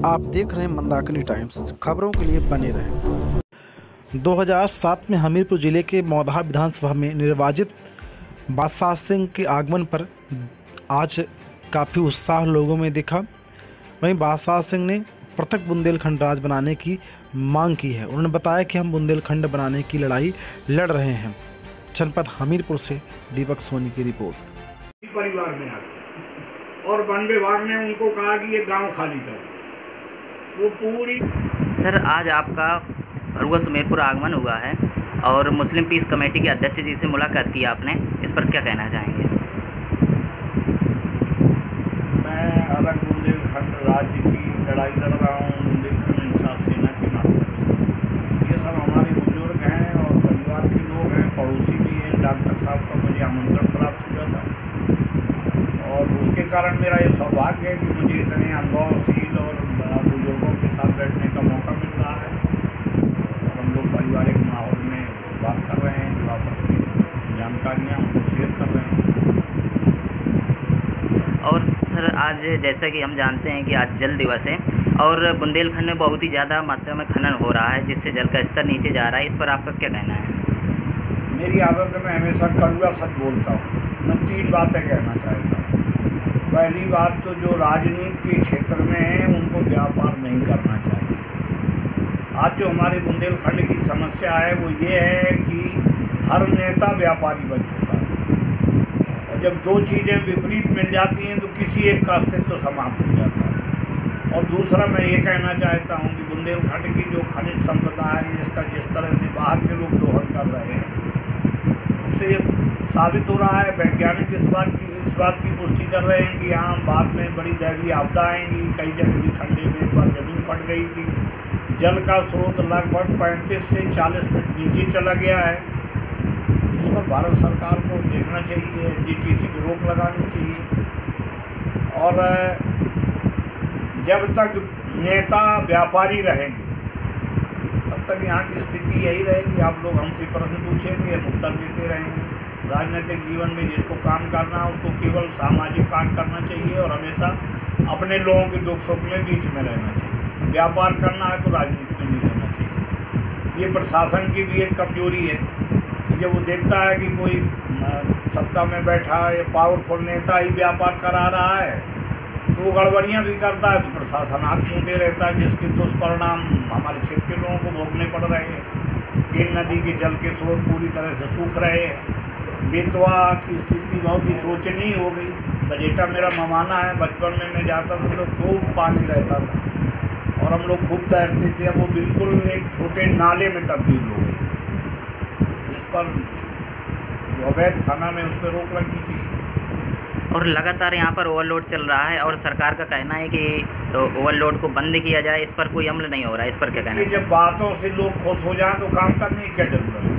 आप देख रहे हैं मंदाकिनी टाइम्स, खबरों के लिए बने रहें। 2007 में हमीरपुर जिले के मौधा विधानसभा में निर्वाचित बादशाह सिंह के आगमन पर आज काफ़ी उत्साह लोगों में दिखा। वहीं बादशाह सिंह ने पृथक बुंदेलखंड राज बनाने की मांग की है। उन्होंने बताया कि हम बुंदेलखंड बनाने की लड़ाई लड़ रहे हैं। जनपद हमीरपुर से दीपक सोनी की रिपोर्ट। परिवार में आ और वन विभाग ने उनको कहा कि ये गांव खाली कर, वो पूरी। सर, आज आपका भरुआ सुमेरपुर आगमन हुआ है और मुस्लिम पीस कमेटी के अध्यक्ष जी से मुलाकात की आपने, इस पर क्या कहना चाहेंगे? मैं अलग बुंदेलखंड राज्य की लड़ाई लड़ रहा हूँ, बुंदेलखंड इंसाफ सेना के माध्यम से। ये सब हमारे बुजुर्ग हैं और परिवार के लोग हैं, पड़ोसी भी हैं। डॉक्टर साहब का मुझे आमंत्रण प्राप्त हुआ था और उसके कारण मेरा ये सौभाग्य है कि मुझे इतने अनुभवशील और बुजुर्गों के साथ बैठने का मौका मिल रहा है और हम लोग पारिवारिक माहौल में बात कर रहे हैं, जो आपस की जानकारियाँ उनको शेयर कर रहे हैं। और सर, आज जैसा कि हम जानते हैं कि आज जल दिवस है और बुंदेलखंड में बहुत ही ज़्यादा मात्रा में खनन हो रहा है, जिससे जल का स्तर नीचे जा रहा है। इस पर आपका क्या कहना है? मेरी आदत है, मैं हमेशा कड़वा सच बोलता हूँ। मैं 3 बातें कहना चाहता हूँ। पहली बात तो जो राजनीति के क्षेत्र में है उनको व्यापार नहीं करना चाहिए। आज जो हमारे बुंदेलखंड की समस्या है वो ये है कि हर नेता व्यापारी बन चुका है और जब 2 चीज़ें विपरीत मिल जाती हैं तो किसी एक का अस्तित्व समाप्त हो जाता है। और दूसरा मैं ये कहना चाहता हूँ कि बुंदेलखंड की जो खनिज संपदा है, जिसका जिस तरह से बाहर के लोग दोहन कर रहे हैं, उससे साबित हो रहा है, वैज्ञानिक इस बात की पुष्टि कर रहे हैं कि यहाँ बाद में बड़ी दैवीय आपदा आएंगी। कई जगह भी खंडे में एक बार जमीन फट गई थी, जल का स्रोत लगभग 35 से 40 फीट नीचे चला गया है। इस पर भारत सरकार को देखना चाहिए, NGTC को रोक लगानी चाहिए। और जब तक नेता व्यापारी रहेंगे तब तक यहाँ की स्थिति यही रहेगी। आप लोग हमसे प्रश्न पूछेंगे, हम उत्तर देते रहेंगे। राजनीतिक जीवन में जिसको काम करना है उसको केवल सामाजिक काम करना चाहिए और हमेशा अपने लोगों के दुख सुख में बीच में रहना चाहिए। व्यापार करना है तो राजनीति में नहीं रहना चाहिए। ये प्रशासन की भी एक कमजोरी है कि जब वो देखता है कि कोई सत्ता में बैठा है, पावरफुल नेता ही व्यापार करा रहा है, तो वो गड़बड़ियाँ भी करता है तो प्रशासन आँख मूंदे रहता है, जिसके दुष्परिणाम हमारे क्षेत्र के लोगों को भोगने पड़ रहे हैं। केन नदी के जल के स्रोत पूरी तरह से सूख रहे हैं। बेतवा की स्थिति बहुत ही शोचनीय हो गई। बजेटा मेरा ममाना है, बचपन में मैं जाता था तो खूब पानी रहता था और हम लोग खूब तैरते थे। अब वो बिल्कुल एक छोटे नाले में तब्दील हो गई। इस पर जो अवैध खनन है उस पर रोक लगनी चाहिए। और लगातार यहाँ पर ओवरलोड चल रहा है और सरकार का कहना है कि तो ओवरलोड को बंद किया जाए, इस पर कोई अमल नहीं हो रहा है। इस पर क्या कहना है? जब बातों से लोग खुश हो जाएं तो काम करने की क्या जरूरत है?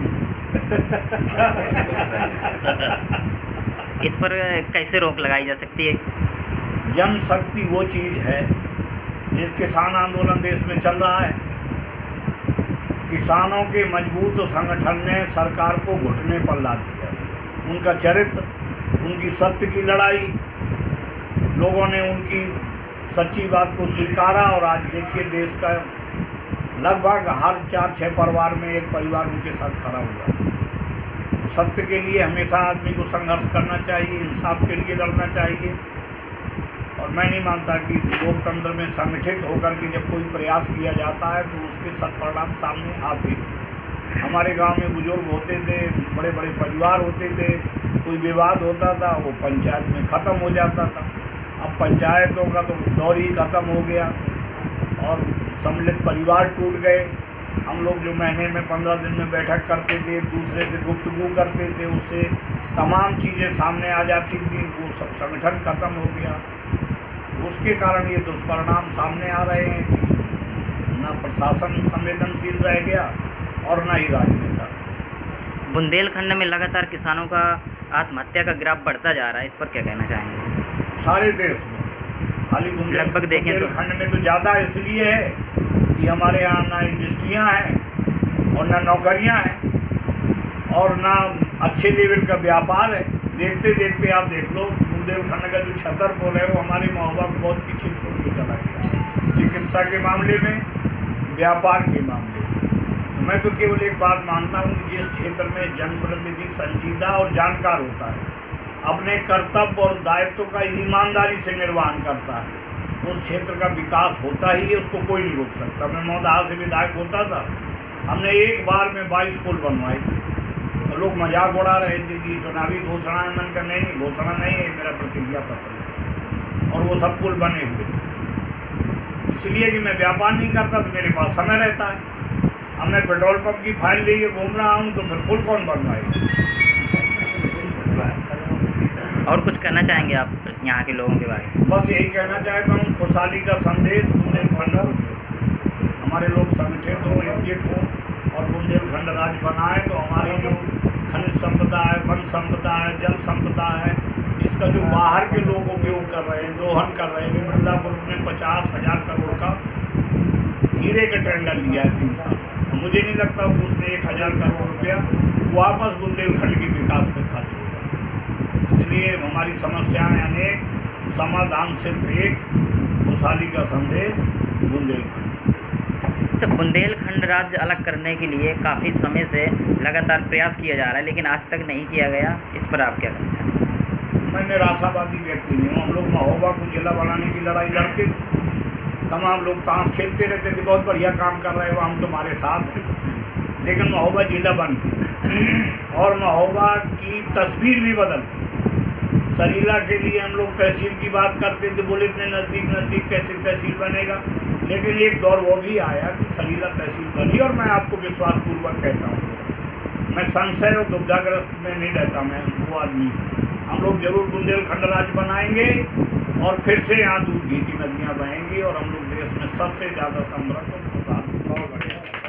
इस पर कैसे रोक लगाई जा सकती है? जनशक्ति वो चीज़ है, जिस किसान आंदोलन देश में चल रहा है, किसानों के मजबूत संगठन ने सरकार को घुटने पर ला दिया। उनका चरित्र, उनकी सत्य की लड़ाई, लोगों ने उनकी सच्ची बात को स्वीकारा और आज देखिए देश का लगभग हर 4-6 परिवार में एक परिवार उनके साथ खड़ा हुआ। सत्य के लिए हमेशा आदमी को संघर्ष करना चाहिए, इंसाफ के लिए लड़ना चाहिए। और मैं नहीं मानता कि लोकतंत्र में संगठित होकर के जब कोई प्रयास किया जाता है तो उसके सत्परिणाम सामने आते हैं। हमारे गांव में बुजुर्ग होते थे, बड़े बड़े परिवार होते थे, कोई विवाद होता था वो पंचायत में ख़त्म हो जाता था। अब पंचायतों का तो दौर ही ख़त्म हो गया और सम्मिलित परिवार टूट गए। हम लोग जो महीने में 15 दिन में बैठक करते थे, दूसरे से गुफ्तगू करते थे, उससे तमाम चीज़ें सामने आ जाती थी, वो सब संगठन ख़त्म हो गया। उसके कारण ये दुष्परिणाम सामने आ रहे हैं कि न प्रशासन संवेदनशील रह गया और न ही राजनेता। बुंदेलखंड में लगातार किसानों का आत्महत्या का ग्राफ बढ़ता जा रहा है, इस पर क्या कहना चाहेंगे? सारे देश में, खाली लगभग देखें तो बुंदेलखंड में तो ज़्यादा इसलिए है कि हमारे यहाँ ना इंडस्ट्रियाँ हैं और ना नौकरियाँ हैं और ना अच्छे लेवल का व्यापार है। देखते देखते आप देख लो, बुंदेलखंड का जो छतरपुर है वो हमारे महोबा को बहुत पीछे छोड़ के चला गया। चिकित्सा के मामले में, व्यापार के मामले में। मैं तो केवल एक बात मानता हूँ कि जिस क्षेत्र में जनप्रतिनिधि संजीदा और जानकार होता है, अपने कर्तव्य और दायित्व का ईमानदारी से निर्वहन करता है, उस क्षेत्र का विकास होता ही है, उसको कोई नहीं रोक सकता। मैं मौदाहा से विधायक होता था, हमने एक बार में 22 पुल बनवाए थे, तो लोग मजाक उड़ा रहे थे कि चुनावी घोषणा है। मैंने कहा नहीं, घोषणा नहीं है, मेरा प्रतिज्ञा पत्र है, और वो सब पुल बने हुए। इसलिए कि मैं व्यापार नहीं करता तो मेरे पास समय रहता है। अब मैं पेट्रोल पंप की फाइल लेके घूम रहा हूँ तो फिर पुल कौन बनवाएगा। और कुछ कहना चाहेंगे आप यहाँ के लोगों के बारे में? बस यही कहना चाहता हूँ, खुशहाली का संदेश बुंदेलखंड को दे। हमारे लोग संगठित हों, एकजुट हों और बुंदेलखंड राज्य बनाए तो हमारी जो खनिज संपदा है, वन संपदा है, जल संपदा है, इसका जो बाहर के लोग उपयोग कर रहे हैं, दोहन कर रहे हैं। बिरला ग्रुप ने 50,000 करोड़ का हीरे का टेंडर लिया है 3 साल। मुझे नहीं लगता कि उसने 1,000 करोड़ रुपया वापस बुंदेलखंड के विकास में खर्च होगा। इसलिए हमारी समस्याएं अनेक, समाधान सिर्फ एक, खुशहाली का संदेश बुंदेलखंड। अच्छा, बुंदेलखंड राज्य अलग करने के लिए काफ़ी समय से लगातार प्रयास किया जा रहा है, लेकिन आज तक नहीं किया गया। इस पर आप क्या कहना चाहेंगे? मैं निराशावादी व्यक्ति नहीं हूँ। हम लोग महोबा को जिला बनाने की लड़ाई लड़ते थे, तमाम लोग ताश खेलते रहते थे, बहुत बढ़िया काम कर रहे हो, हम तुम्हारे साथ हैं। लेकिन महोबा जिला बन गई और महोबा की तस्वीर भी बदल गई। सरीला के लिए हम लोग तहसील की बात करते थे, बोले इतने नज़दीक कैसे तहसील बनेगा। लेकिन एक दौर वो भी आया कि सरीला तहसील बनी, और मैं आपको विश्वासपूर्वक कहता हूँ, मैं संशय और दुविधाग्रस्त में नहीं रहता। मैं वो आदमी, हम लोग जरूर बुंदेलखंड राज्य बनाएंगे और फिर से यहाँ दूध घी की नदियाँ बहेंगी और हम लोग देश में सबसे ज़्यादा समृद्ध और खुशहाल। बहुत बढ़िया।